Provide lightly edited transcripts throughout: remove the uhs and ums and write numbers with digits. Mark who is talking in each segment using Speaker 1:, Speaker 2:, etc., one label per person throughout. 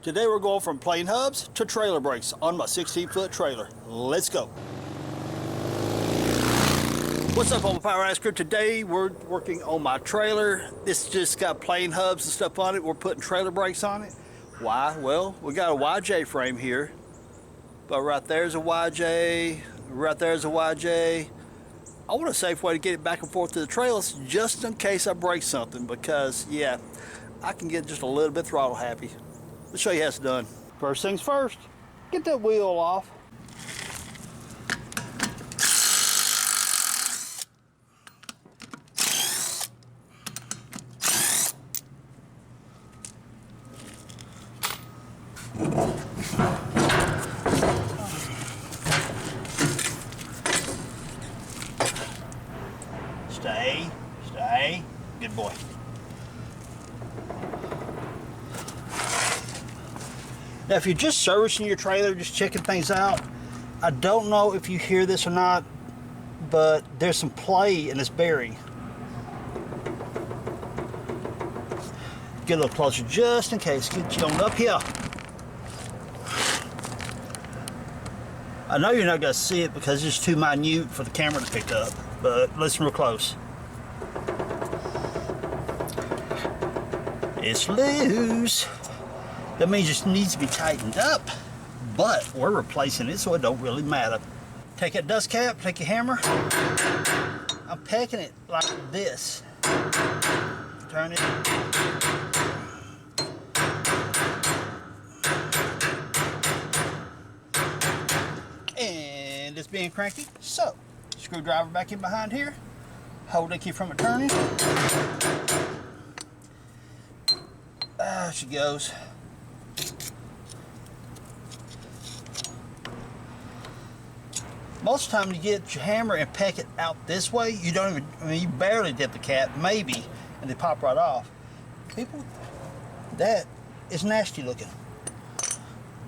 Speaker 1: Today we're going from plain hubs to trailer brakes on my 16-foot trailer. Let's go. What's up, all my Power Ice Crew? Today we're working on my trailer. This just got plain hubs and stuff on it. We're putting trailer brakes on it. Why? Well, we got a YJ frame here, but right there's a YJ, right there's a YJ. I want a safe way to get it back and forth to the trailers just in case I break something, because yeah, I can get just a little bit throttle happy. Let's show you how it's done. First things first, get that wheel off. Stay, good boy. Now, if you're just servicing your trailer, just checking things out, I don't know if you hear this or not, but there's some play in this bearing. Get a little closer just in case. Get you on up here. I know you're not going to see it because it's too minute for the camera to pick up, but listen real close. It's loose. That means it needs to be tightened up, but we're replacing it, so it don't really matter. Take that dust cap, take your hammer. I'm pecking it like this. Turn it. And it's being cranky. So, screwdriver back in behind here. Hold that key from it turning. There she goes. Most of the time you get your hammer and peck it out this way, you don't even, I mean, you barely dip the cap, maybe, and they pop right off. People, that is nasty looking.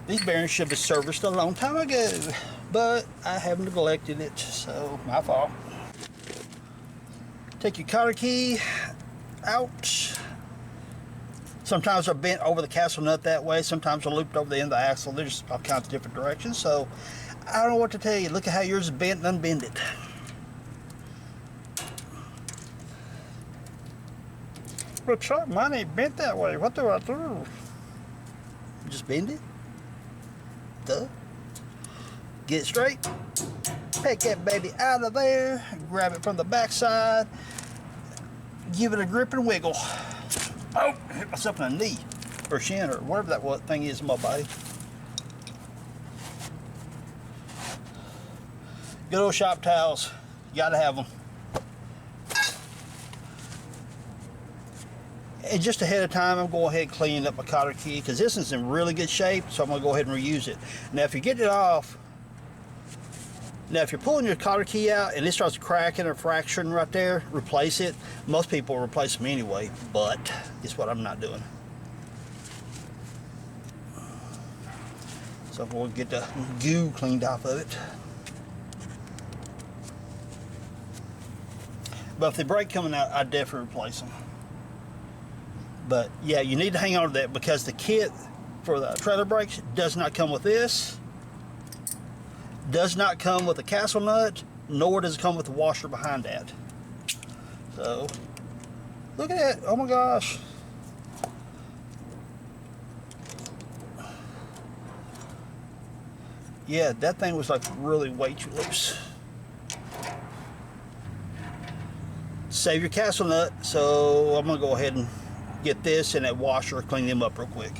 Speaker 1: These bearings should be serviced a long time ago, but I have neglected it, so my fault. Take your cotter key out. Sometimes they're bent over the castle nut that way, sometimes they're looped over the end of the axle. They're just all kinds of different directions, so I don't know what to tell you. Look at how yours is bent and unbend it. But Chuck, mine ain't bent that way. What do I do? Just bend it. Duh. Get it straight. Take that baby out of there. Grab it from the backside. Give it a grip and wiggle. Oh, hit myself in the knee or shin or whatever that thing is in my body. Good old shop towels. You gotta have them. And just ahead of time, I'm going ahead and cleaning up my cotter key because this is in really good shape, so I'm gonna go ahead and reuse it. Now, if you get it off, now if you're pulling your cotter key out and it starts cracking or fracturing right there, replace it. Most people replace them anyway, but guess what I'm not doing. So we'll get the goo cleaned off of it. But if they break coming out, I definitely replace them. But yeah, you need to hang on to that because the kit for the trailer brakes does not come with this. Does not come with a castle nut, nor does it come with the washer behind that. So, look at that. Oh my gosh. Yeah, that thing was like really way too loose. Save your castle nut, so I'm gonna go ahead and get this and that washer, clean them up real quick.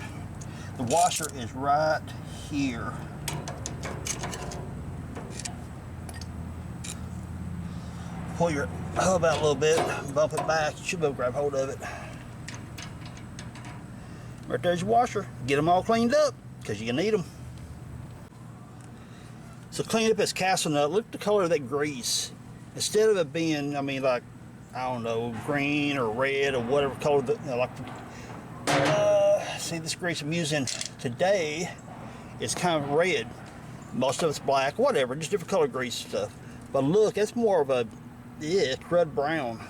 Speaker 1: The washer is right here. Pull your hub out a little bit, bump it back, you should be able to grab hold of it. Right there's your washer. Get them all cleaned up, because you're gonna need them. So clean up this castle nut, look at the color of that grease. Instead of it being, I mean, like, I don't know, green or red or whatever color, see this grease I'm using today is kind of red. Most of it's black, whatever, just different color grease stuff. But look, it's more of a crud brown.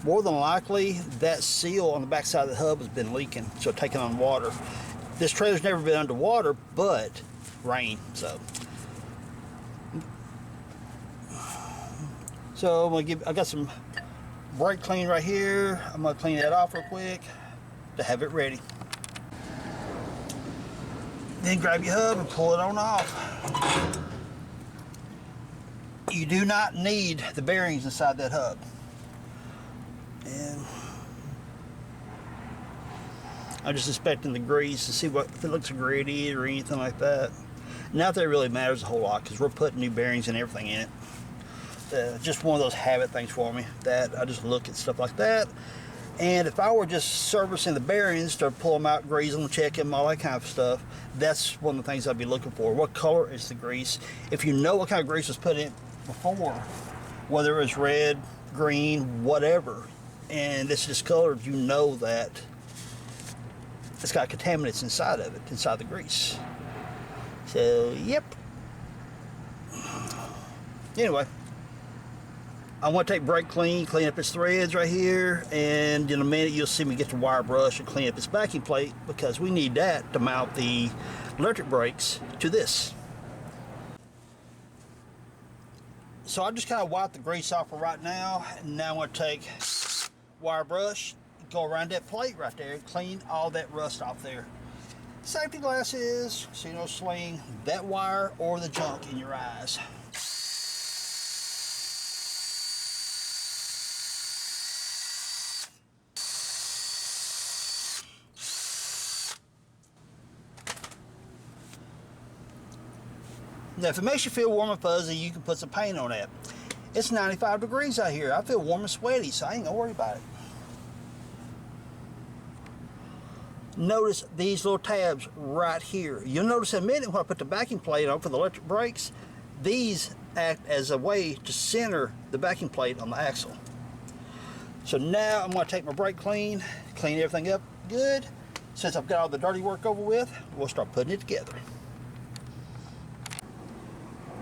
Speaker 1: More than likely, that seal on the back side of the hub has been leaking, so taking on water. This trailer's never been underwater, but rain, so. So I got some brake clean right here. I'm gonna clean that off real quick to have it ready. Then grab your hub and pull it on off. You do not need the bearings inside that hub. And I'm just inspecting the grease to see if it looks gritty or anything like that. Not that it really matters a whole lot because we're putting new bearings and everything in it. Just one of those habit things for me that I just look at stuff like that. And if I were just servicing the bearings to pull them out, grease them, check them, all that kind of stuff, that's one of the things I'd be looking for. What color is the grease? If you know what kind of grease was put in before, whether it was red, green, whatever, and it's discolored, you know that it's got contaminants inside of it, inside the grease. So, yep. Anyway, I want to take brake clean up its threads right here, and in a minute you'll see me get the wire brush and clean up its backing plate because we need that to mount the electric brakes to this. So I just kind of wipe the grease off for right now, and now I'm going to take wire brush, go around that plate right there and clean all that rust off there. Safety glasses so you don't sling that wire or the junk in your eyes. Now, if it makes you feel warm and fuzzy, you can put some paint on that. It's 95 degrees out here. I feel warm and sweaty, so I ain't gonna worry about it. Notice these little tabs right here. You'll notice in a minute when I put the backing plate on for the electric brakes, these act as a way to center the backing plate on the axle. So now I'm gonna take my brake clean everything up good. Since I've got all the dirty work over with, we'll start putting it together.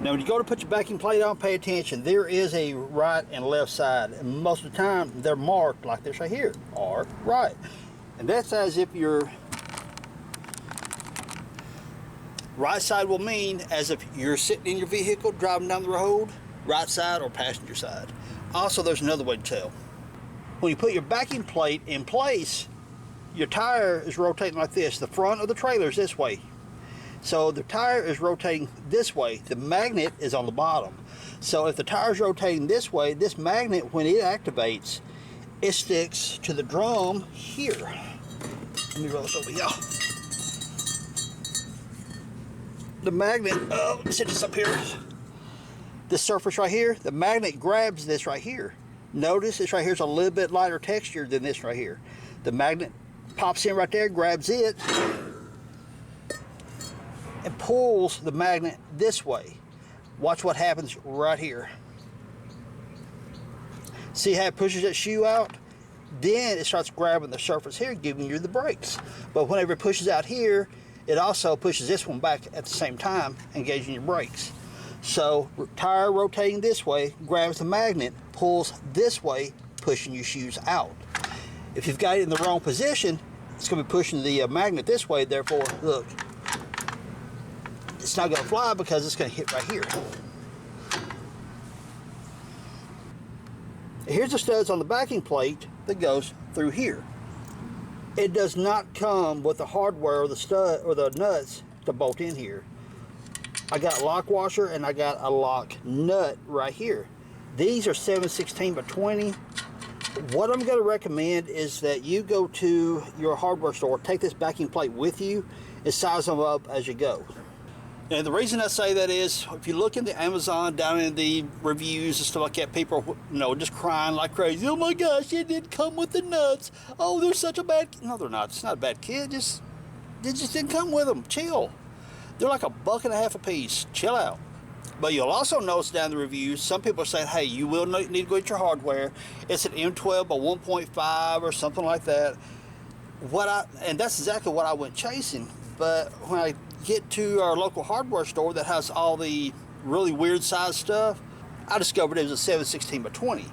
Speaker 1: Now when you go to put your backing plate on, pay attention. There is a right and left side, and most of the time they're marked like this right here, or right. And that's as if your right side will mean as if you're sitting in your vehicle driving down the road, right side or passenger side. Also, there's another way to tell. When you put your backing plate in place, your tire is rotating like this. The front of the trailer is this way. So the tire is rotating this way. The magnet is on the bottom. So if the tire is rotating this way, this magnet, when it activates, it sticks to the drum here. Let me roll this over, y'all. The magnet, sit this up here. This surface right here, the magnet grabs this right here. Notice this right here is a little bit lighter texture than this right here. The magnet pops in right there, grabs it, and pulls the magnet this way. Watch what happens right here. See how it pushes that shoe out? Then it starts grabbing the surface here, giving you the brakes. But whenever it pushes out here, it also pushes this one back at the same time, engaging your brakes. So tire rotating this way, grabs the magnet, pulls this way, pushing your shoes out. If you've got it in the wrong position, it's going to be pushing the magnet this way, therefore, look, it's not going to fly because it's going to hit right here. Here's the studs on the backing plate that goes through here. It does not come with the hardware or the stud or the nuts to bolt in here. I got a lock washer and I got a lock nut right here. These are 7/16 by 20. What I'm going to recommend is that you go to your hardware store, take this backing plate with you, and size them up as you go. And the reason I say that is, if you look in the Amazon, down in the reviews and stuff like that, people are, just crying like crazy. Oh my gosh, it didn't come with the nuts. Oh, they're such a bad kid. No, they're not. It's not a bad kid. They just didn't come with them. Chill. They're like $1.50 a piece. Chill out. But you'll also notice down the reviews, some people are saying, hey, you will need to go get your hardware. It's an M12 by 1.5 or something like that. And that's exactly what I went chasing. But when I get to our local hardware store that has all the really weird size stuff, I discovered it was a 7/16 by 20.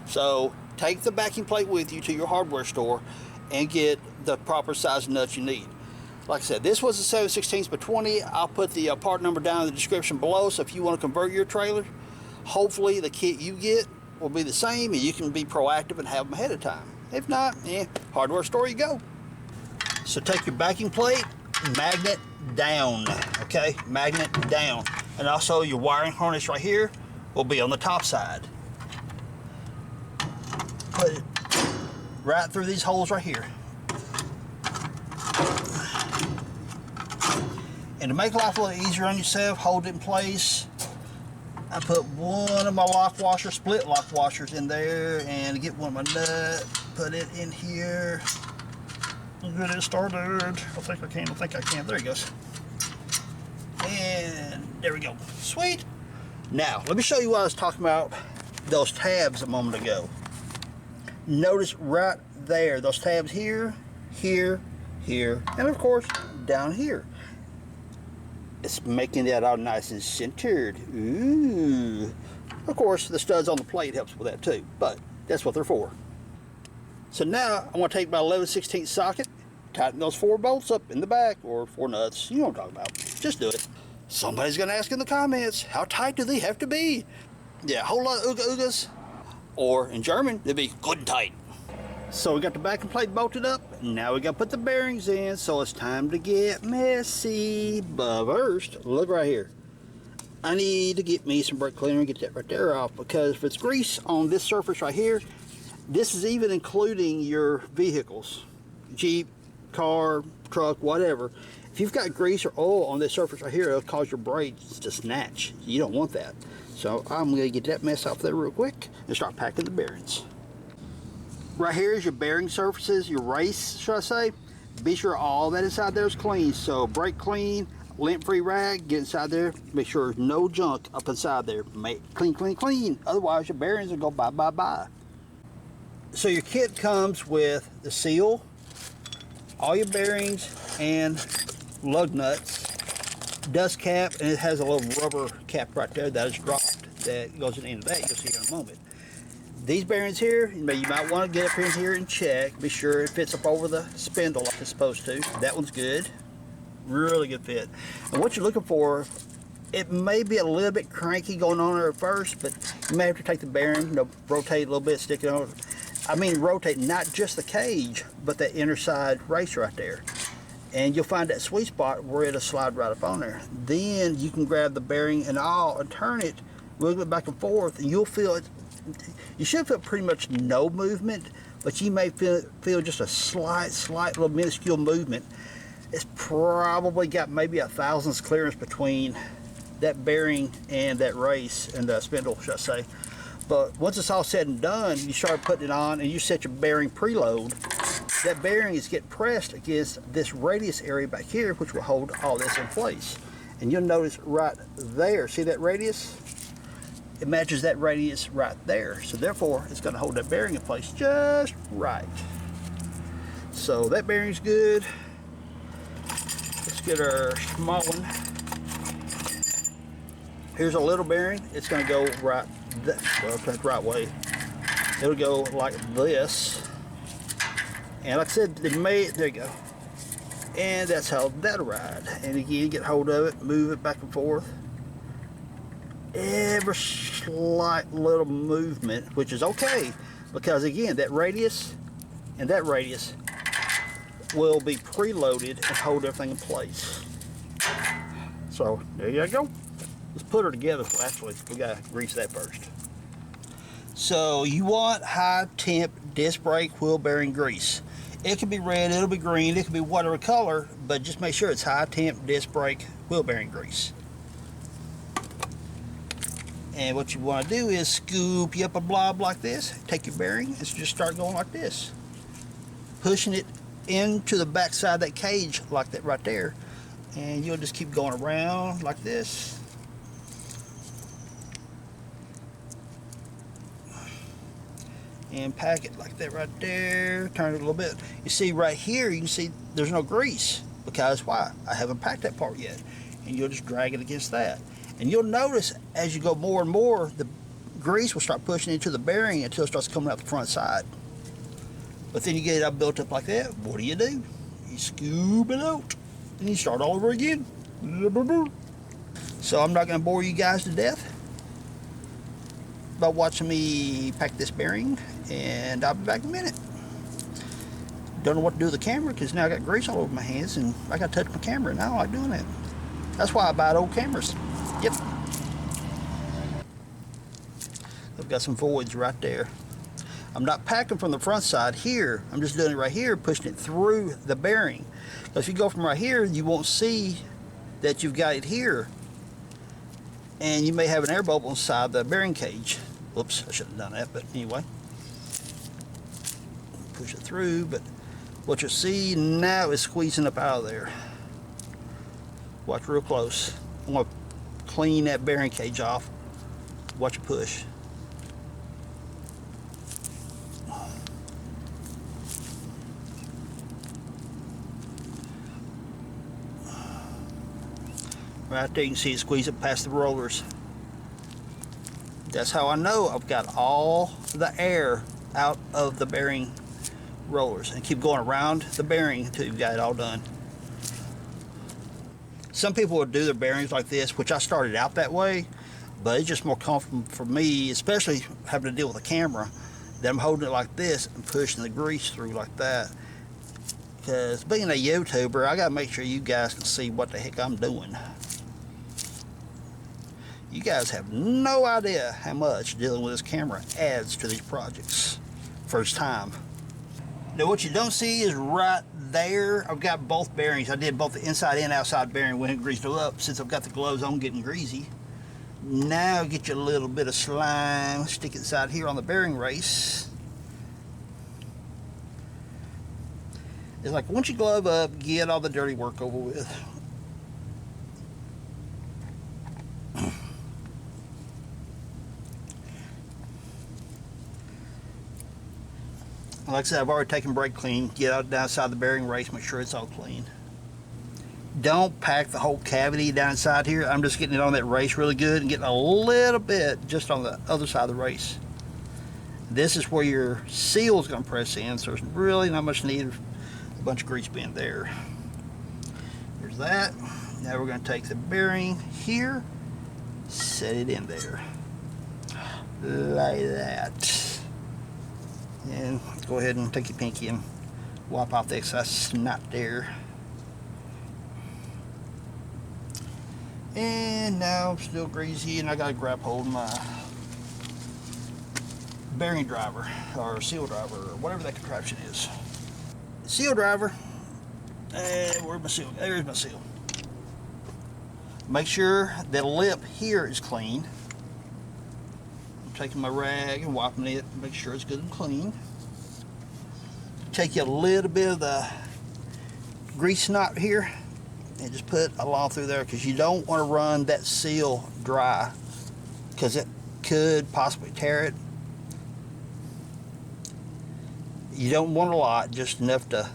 Speaker 1: So take the backing plate with you to your hardware store and get the proper size nuts you need. Like I said, this was a 7/16 by 20. I'll put the part number down in the description below, so if you want to convert your trailer, hopefully the kit you get will be the same and you can be proactive and have them ahead of time. If not, hardware store you go. So take your backing plate, magnet down, okay? Magnet down. And also your wiring harness right here will be on the top side. Put it right through these holes right here. And to make life a little easier on yourself, hold it in place. I put one of my lock washers, split lock washers in there, and get one of my nuts, put it in here. Get it started. I think I can. There it goes. And there we go. Sweet. Now, let me show you what I was talking about, those tabs a moment ago. Notice right there, those tabs here, here, here, and of course, down here. It's making that all nice and centered. Ooh. Of course, the studs on the plate helps with that too, but that's what they're for. So now, I'm going to take my 11/16 socket, tighten those 4 bolts up in the back, or 4 nuts, you know what I'm talking about. Just do it. Somebody's going to ask in the comments, how tight do they have to be? Yeah, a whole lot of ooga oogas, or in German, they'd be good and tight. So we got the backing plate bolted up. Now we got to put the bearings in, so it's time to get messy. But first, look right here. I need to get me some brake cleaner and get that right there off, because if it's grease on this surface right here, this is even including your vehicles, Jeep, car, truck, whatever. If you've got grease or oil on this surface right here, it'll cause your brakes to snatch. You don't want that. So I'm going to get that mess off there real quick and start packing the bearings. Right here is your bearing surfaces, your race, should I say. Be sure all that inside there is clean. So brake clean, lint-free rag, get inside there. Make sure there's no junk up inside there. Make clean, clean, clean. Otherwise your bearings will go bye, bye, bye. So your kit comes with the seal, all your bearings and lug nuts, dust cap, and it has a little rubber cap right there that is dropped that goes in the end of that. You'll see here in a moment. These bearings here, you might want to get up in here and check. Be sure it fits up over the spindle like it's supposed to. That one's good. Really good fit. And what you're looking for, it may be a little bit cranky going on there at first, but you may have to take the bearing, rotate a little bit, stick it on. I mean rotate not just the cage, but that inner side race right there. And you'll find that sweet spot where it'll slide right up on there. Then you can grab the bearing and all and turn it, wiggle it back and forth, and you'll feel it. You should feel pretty much no movement, but you may feel just a slight little minuscule movement. It's probably got maybe a thousandths clearance between that bearing and that race and the spindle, should I say. But once it's all said and done, you start putting it on and you set your bearing preload. That bearing is getting pressed against this radius area back here, which will hold all this in place. And you'll notice right there, see that radius? It matches that radius right there. So therefore, it's going to hold that bearing in place just right. So that bearing's good. Let's get our small one. Here's a little bearing. It's going to go right, well, turn it the right way. It'll go like this. And like I said, there you go. And that's how that'll ride. And again, get hold of it, move it back and forth. Every slight little movement, which is okay, because again, that radius and that radius will be preloaded and hold everything in place. So there you go. Let's put her together. Well, actually, we gotta grease that first. So you want high temp disc brake wheel bearing grease. It can be red, it'll be green, it can be whatever color, but just make sure it's high temp disc brake wheel bearing grease. And what you want to do is scoop you up a blob like this, take your bearing, and just start going like this. Pushing it into the back side of that cage like that right there. And you'll just keep going around like this. And pack it like that right there. Turn it a little bit. You see right here, you can see there's no grease. Because why? I haven't packed that part yet. And you'll just drag it against that. And you'll notice as you go more and more, the grease will start pushing into the bearing until it starts coming out the front side. But then you get it up built up like that, what do? You scoop it out. and you start all over again. So I'm not going to bore you guys to death by watching me pack this bearing, and I'll be back in a minute. Don't know what to do with the camera because now I got grease all over my hands and I got to touch my camera, and I don't like doing that. That's why I buy old cameras. Yep. I've got some voids right there. I'm not packing from the front side here. I'm just doing it right here, pushing it through the bearing. If you go from right here, you won't see that you've got it here. And you may have an air bubble inside the bearing cage. Whoops, I should have done that, but anyway. Push it through, but what you'll see now is squeezing up out of there. Watch real close. I'm going to clean that bearing cage off. Watch it push. Right there you can see it squeeze it past the rollers. That's how I know I've got all the air out of the bearing rollers, and keep going around the bearing until you've got it all done. Some people would do their bearings like this, which I started out that way, but it's just more comfortable for me, especially having to deal with a camera, that I'm holding it like this and pushing the grease through like that. Because being a YouTuber, I gotta make sure you guys can see what the heck I'm doing. You guys have no idea how much dealing with this camera adds to these projects. First time. Now what you don't see is right there, I've got both bearings. I did both the inside and outside bearing when it greased it up, since I've got the gloves on getting greasy. Now get you a little bit of slime, stick it inside here on the bearing race. It's like once you glove up, get all the dirty work over with. Like I said, I've already taken brake clean. Get out down inside the bearing race, make sure it's all clean. Don't pack the whole cavity down inside here. I'm just getting it on that race really good and getting a little bit just on the other side of the race. This is where your seal is going to press in, so there's really not much need of a bunch of grease being there. There's that. Now we're going to take the bearing here, set it in there like that. And go ahead and take your pinky and wipe off the excess snot there. And now I'm still greasy, and I got to grab hold of my bearing driver or seal driver or whatever that contraption is. Seal driver. And where's my seal? There's my seal. Make sure that lip here is clean. Taking my rag and wiping it, make sure it's good and clean. Take you a little bit of the grease snot here and just put along through there, because you don't want to run that seal dry, because it could possibly tear it. You don't want a lot, just enough to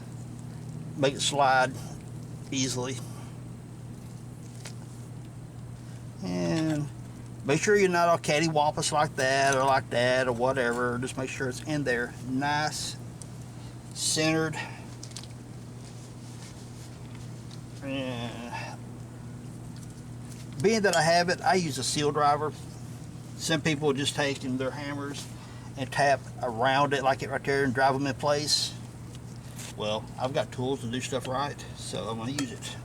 Speaker 1: make it slide easily. And make sure you're not all cattywampus like that or whatever. Just make sure it's in there nice, centered. And being that I have it, I use a seal driver. Some people just take their hammers and tap around it like it right there and drive them in place. Well, I've got tools to do stuff right, so I'm going to use it.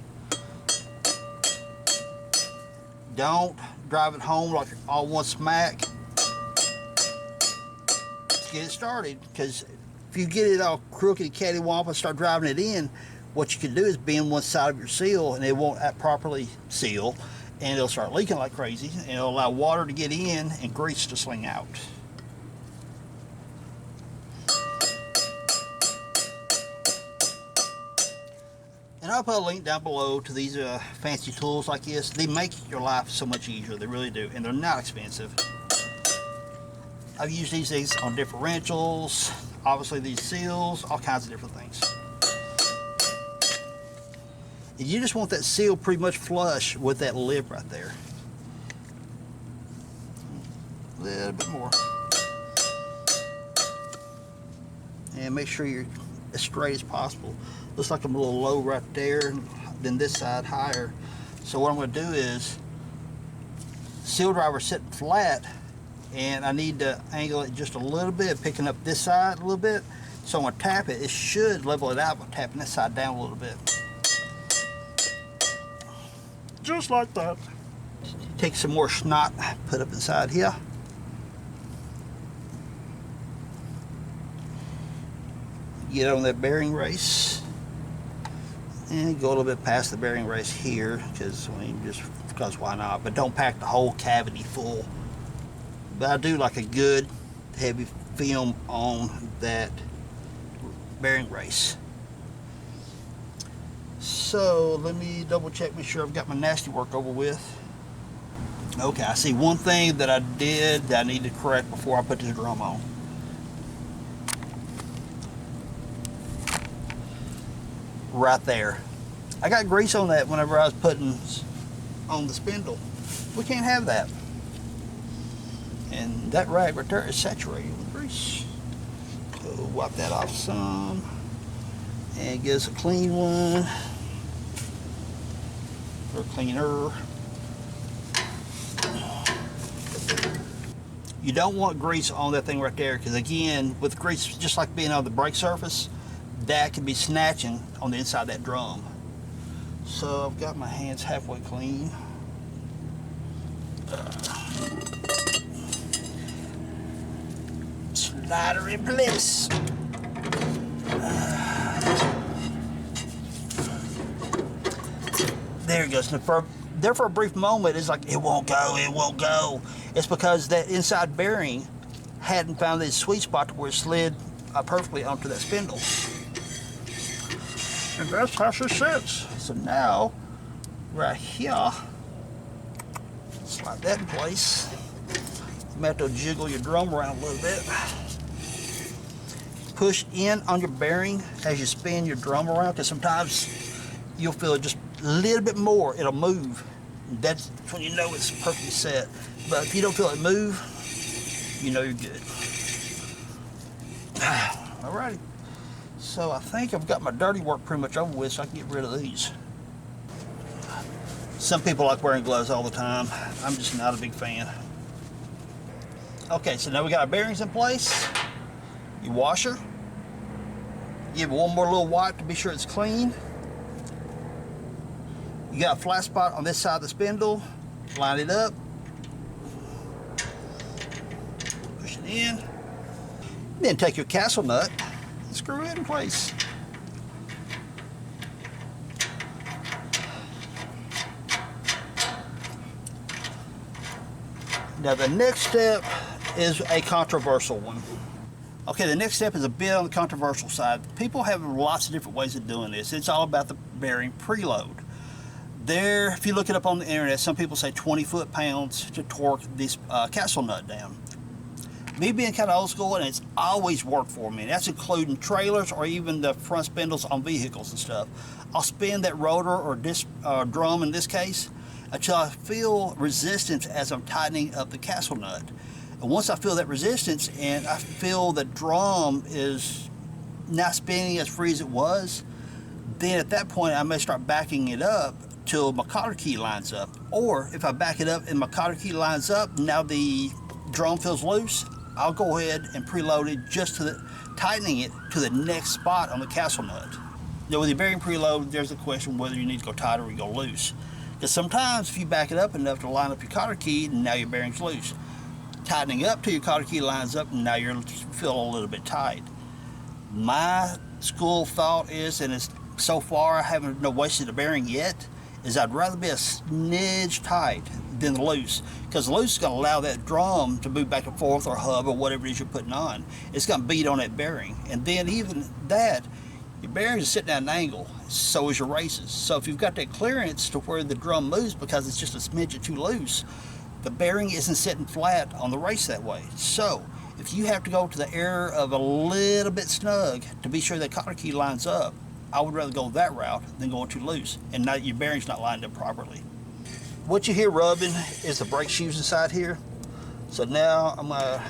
Speaker 1: Don't drive it home like all one smack. Let's get it started, because if you get it all crooked and cattywampus and start driving it in, what you can do is bend one side of your seal and it won't properly seal, and it'll start leaking like crazy, and it'll allow water to get in and grease to sling out. And I'll put a link down below to these fancy tools like this. They make your life so much easier, they really do, and they're not expensive. I've used these things on differentials, obviously these seals, all kinds of different things. And you just want that seal pretty much flush with that lip right there. A little bit more. And make sure you're as straight as possible. Looks like I'm a little low right there. than this side higher. So what I'm going to do is, seal driver sitting flat, and I need to angle it just a little bit, picking up this side a little bit. So I'm going to tap it. It should level it out by tapping this side down a little bit. Just like that. Take some more snot, put up inside here. Get on that bearing race. And go a little bit past the bearing race here, because why not? But don't pack the whole cavity full. But I do like a good heavy film on that bearing race. So let me double check, make sure I've got my nasty work over with. Okay, I see one thing that I did that I need to correct before I put this drum on. Right there. I got grease on that whenever I was putting on the spindle. We can't have that. And that rag right there is saturated with grease. So wipe that off some. And get us a clean one. Or cleaner. You don't want grease on that thing right there, because again, with grease, just like being on the brake surface, that could be snatching on the inside of that drum. So I've got my hands halfway clean. Slider in place. There it goes. There for a brief moment, it's like, it won't go, it won't go. It's because that inside bearing hadn't found this sweet spot to where it slid perfectly onto that spindle. And that's how she sits. So now, right here, slide that in place. You might have to jiggle your drum around a little bit. Push in on your bearing as you spin your drum around, because sometimes you'll feel it just a little bit more, it'll move. That's when you know it's perfectly set. But if you don't feel it move, you know you're good. Alrighty. So I think I've got my dirty work pretty much over with, so I can get rid of these. Some people like wearing gloves all the time. I'm just not a big fan. Okay, so now we got our bearings in place. Your washer. Give it one more little wipe to be sure it's clean. You got a flat spot on this side of the spindle. Line it up. Push it in. Then take your castle nut and screw it in place. Now the next step is a controversial one. Okay, the next step is a bit on the controversial side. People have lots of different ways of doing this. It's all about the bearing preload. There, if you look it up on the internet, some people say 20 foot-pounds to torque this castle nut down. Me being kind of old school, and it's always worked for me. That's including trailers or even the front spindles on vehicles and stuff. I'll spin that rotor or this drum in this case until I feel resistance as I'm tightening up the castle nut. And once I feel that resistance and I feel the drum is not spinning as free as it was, then at that point I may start backing it up till my cotter key lines up. Or if I back it up and my cotter key lines up, now the drum feels loose, I'll go ahead and preload it just to the, tightening it to the next spot on the castle nut. Now with your bearing preload, there's the question whether you need to go tight or you go loose. Because sometimes if you back it up enough to line up your cotter key, now your bearing's loose. Tightening up till your cotter key lines up, and now you're feeling a little bit tight. My school thought is, and it's so far I haven't wasted a bearing yet, is I'd rather be a smidge tight than loose, because loose is going to allow that drum to move back and forth, or hub, or whatever it is you're putting on. It's going to beat on that bearing, and then even that, your bearing is sitting at an angle, so is your races. So if you've got that clearance to where the drum moves because it's just a smidge too loose, the bearing isn't sitting flat on the race that way. So if you have to go to the error of a little bit snug to be sure that cotter key lines up, I would rather go that route than going too loose and not, your bearing's not lined up properly. What you hear rubbing is the brake shoes inside here. So now I'm gonna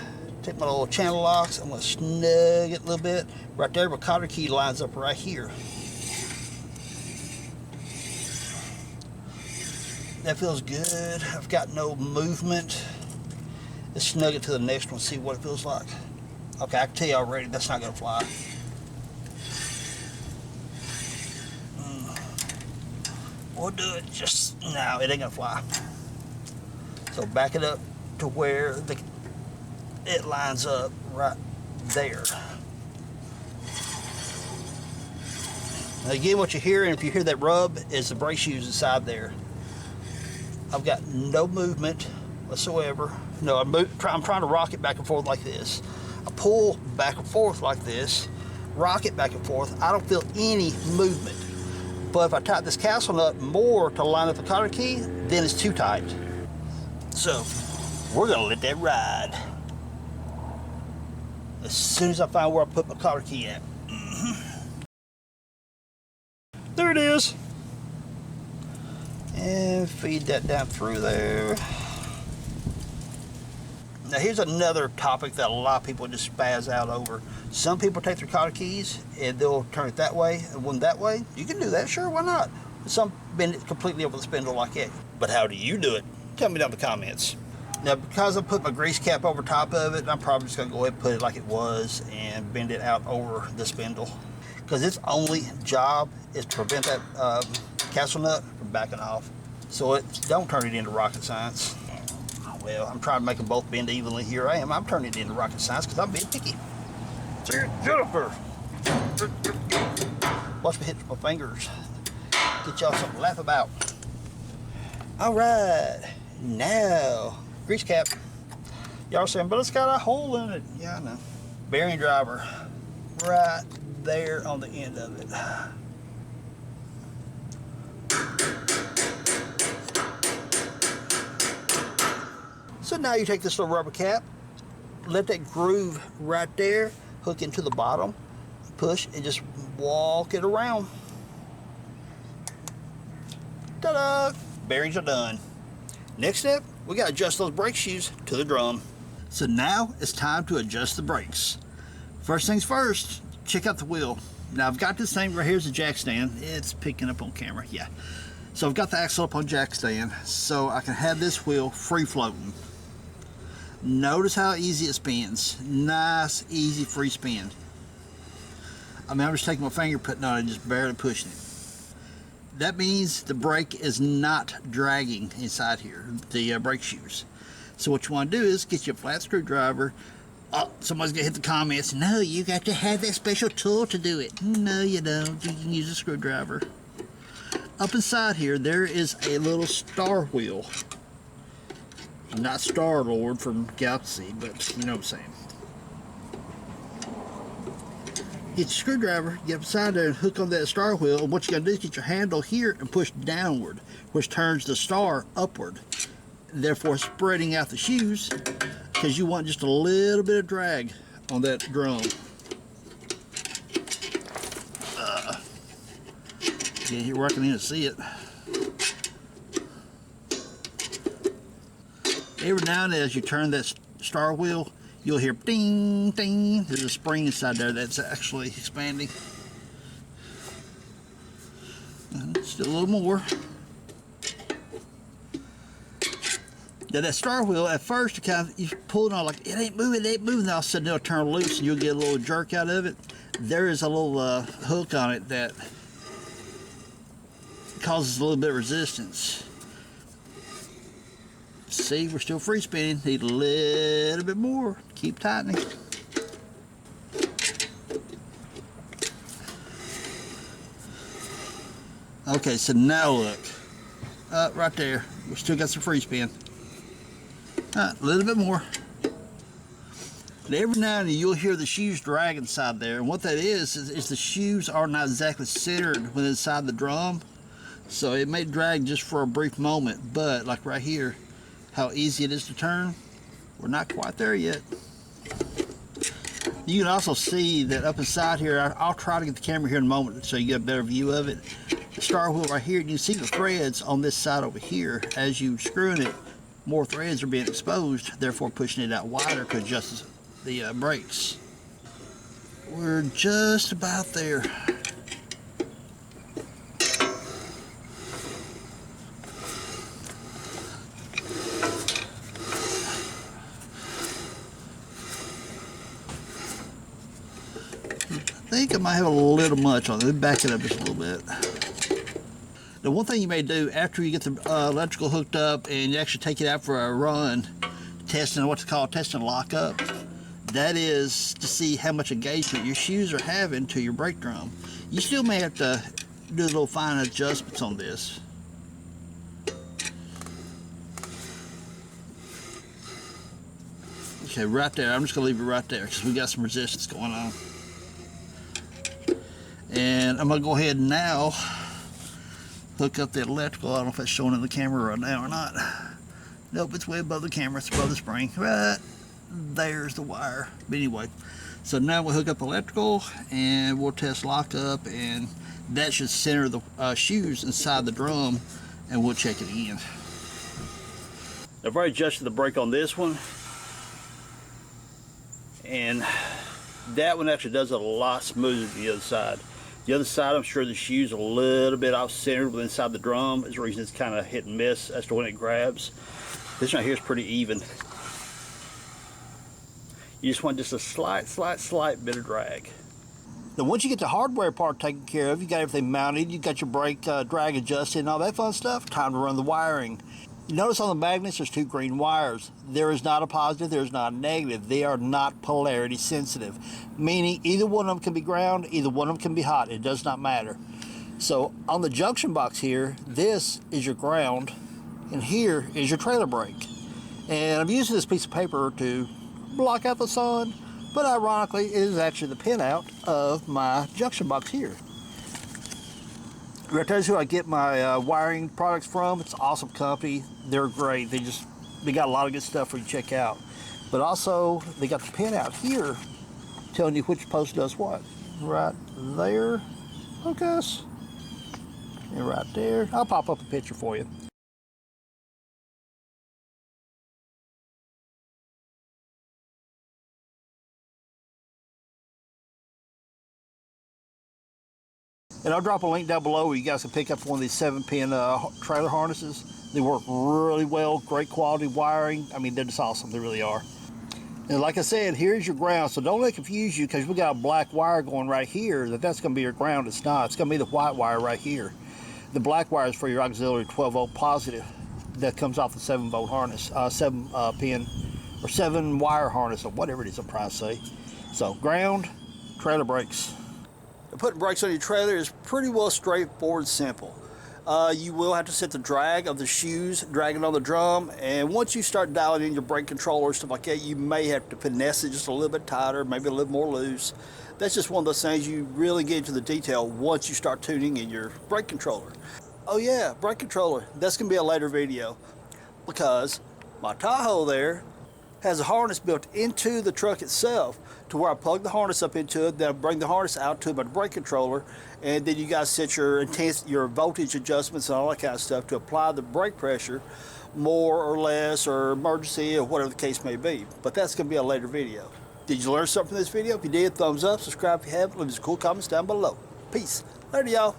Speaker 1: take my little channel locks, I'm gonna snug it a little bit. Right there, my cotter key lines up right here. That feels good. I've got no movement. Let's snug it to the next one, see what it feels like. Okay, I can tell you already that's not gonna fly. We'll do it just now. It ain't gonna fly. So back it up to where it lines up right there. Now again, what you're hearing, if you hear that rub, is the brake shoes inside there. I've got no movement whatsoever. No, I'm trying to rock it back and forth like this. I pull back and forth like this, rock it back and forth. I don't feel any movement. But if I tighten this castle nut more to line up the cotter key, then it's too tight. So we're gonna let that ride. As soon as I find where I put my cotter key at. There it is. And feed that down through there. Now here's another topic that a lot of people just spaz out over. Some people take their cotter keys and they'll turn it that way and one that way. You can do that, sure, why not? Some bend it completely over the spindle like that. But how do you do it? Tell me down in the comments. Now because I put my grease cap over top of it, I'm probably just gonna go ahead and put it like it was and bend it out over the spindle. Because its only job is to prevent that castle nut from backing off. So don't turn it into rocket science. Well, I'm trying to make them both bend evenly. Here I am. I'm turning it into rocket science because I'm being picky. Jennifer! Watch me hit my fingers. Get y'all something to laugh about. All right. Now, grease cap. Y'all saying, but it's got a hole in it. Yeah, I know. Bearing driver. Right there on the end of it. So now you take this little rubber cap, let that groove right there hook into the bottom, push, and just walk it around. Ta-da! Bearings are done. Next step, we gotta adjust those brake shoes to the drum. So now it's time to adjust the brakes. First things first, check out the wheel. Now I've got this thing right here as a jack stand. It's picking up on camera, yeah. So I've got the axle up on jack stand so I can have this wheel free floating. Notice how easy it spins. Nice, easy, free spin. I mean, I'm just taking my finger, putting on it, and just barely pushing it. That means the brake is not dragging inside here, the brake shoes. So what you want to do is get you a flat screwdriver. Oh, somebody's gonna hit the comments. No, you got to have that special tool to do it. No, you don't. You can use a screwdriver. Up inside here, there is a little star wheel. Not Star-Lord from Galaxy, but you know what I'm saying. Get your screwdriver, get up inside there and hook on that star wheel, and what you gotta do is get your handle here and push downward, which turns the star upward, therefore spreading out the shoes, because you want just a little bit of drag on that drum. Yeah, you're working in to see it. Every now and then as you turn that star wheel, you'll hear ding, ding. There's a spring inside there that's actually expanding. Still a little more. Now that star wheel, at first you pull it on like, it ain't moving, all of a sudden it'll turn loose and you'll get a little jerk out of it. There is a little hook on it that causes a little bit of resistance. See, we're still free spinning. Need a little bit more. Keep tightening. Okay, so now look. Right there. We still got some free spin. A little bit more. And every now and then you'll hear the shoes drag inside there. And what that is the shoes are not exactly centered when inside the drum. So it may drag just for a brief moment. But like right here, how easy it is to turn, we're not quite there yet. You can also see that up inside here, I'll try to get the camera here in a moment so you get a better view of it. The star wheel right here, you can see the threads on this side over here. As you screwing it, more threads are being exposed, therefore pushing it out wider to adjust the brakes. We're just about there. think I might have a little much on it. Let me back it up just a little bit. The one thing you may do after you get the electrical hooked up and you actually take it out for a run, testing what's called testing lockup, that is to see how much engagement your shoes are having to your brake drum. You still may have to do little fine adjustments on this. Okay, right there. I'm just going to leave it right there because we got some resistance going on. And I'm going to go ahead and now hook up that electrical. I don't know if that's showing in the camera right now or not. Nope, it's way above the camera. It's above the spring. Right there's the wire. But anyway, so now we'll hook up electrical and we'll test lockup, and that should center the shoes inside the drum, and we'll check it again. I've already adjusted the brake on this one, and that one actually does it a lot smoother than the other side. The other side, I'm sure the shoe's a little bit off-centered inside the drum. Is the reason it's kind of hit and miss as to when it grabs. This right here is pretty even. You just want just a slight bit of drag. Now once you get the hardware part taken care of, you got everything mounted, you got your brake drag adjusted and all that fun stuff, time to run the wiring. You notice on the magnets there's two green wires. There is not a positive, there is not a negative. They are not polarity sensitive, meaning either one of them can be ground, either one of them can be hot. It does not matter. So on the junction box here, this is your ground and here is your trailer brake. And I'm using this piece of paper to block out the sun, but ironically it is actually the pinout of my junction box here. Right there's who I get my wiring products from. It's an awesome company. They're great. They got a lot of good stuff for you to check out. But also they got the pinout here telling you which post does what. Right there, focus, and right there. I'll pop up a picture for you. And I'll drop a link down below where you guys can pick up one of these 7-pin trailer harnesses. They work really well, great quality wiring. I mean, they're just awesome, they really are. And like I said, here's your ground, so don't let it confuse you because we got a black wire going right here, that's gonna be your ground. It's not, it's gonna be the white wire right here. The black wire is for your auxiliary 12-volt positive that comes off the 7-volt harness, 7-pin or 7-wire harness or whatever it is I'm trying to say. So ground, trailer brakes. Putting brakes on your trailer is pretty well straightforward and simple. You will have to set the drag of the shoes, dragging on the drum, and once you start dialing in your brake controller, stuff like that, you may have to finesse it just a little bit tighter, maybe a little more loose. That's just one of those things you really get into the detail once you start tuning in your brake controller. Oh yeah, brake controller, that's going to be a later video, because my Tahoe there has a harness built into the truck itself to where I plug the harness up into it, then I bring the harness out to my brake controller, and then you guys set your voltage adjustments and all that kind of stuff to apply the brake pressure, more or less, or emergency, or whatever the case may be. But that's going to be a later video. Did you learn something from this video? If you did, thumbs up, subscribe if you haven't, leave us cool comments down below. Peace. Later, y'all.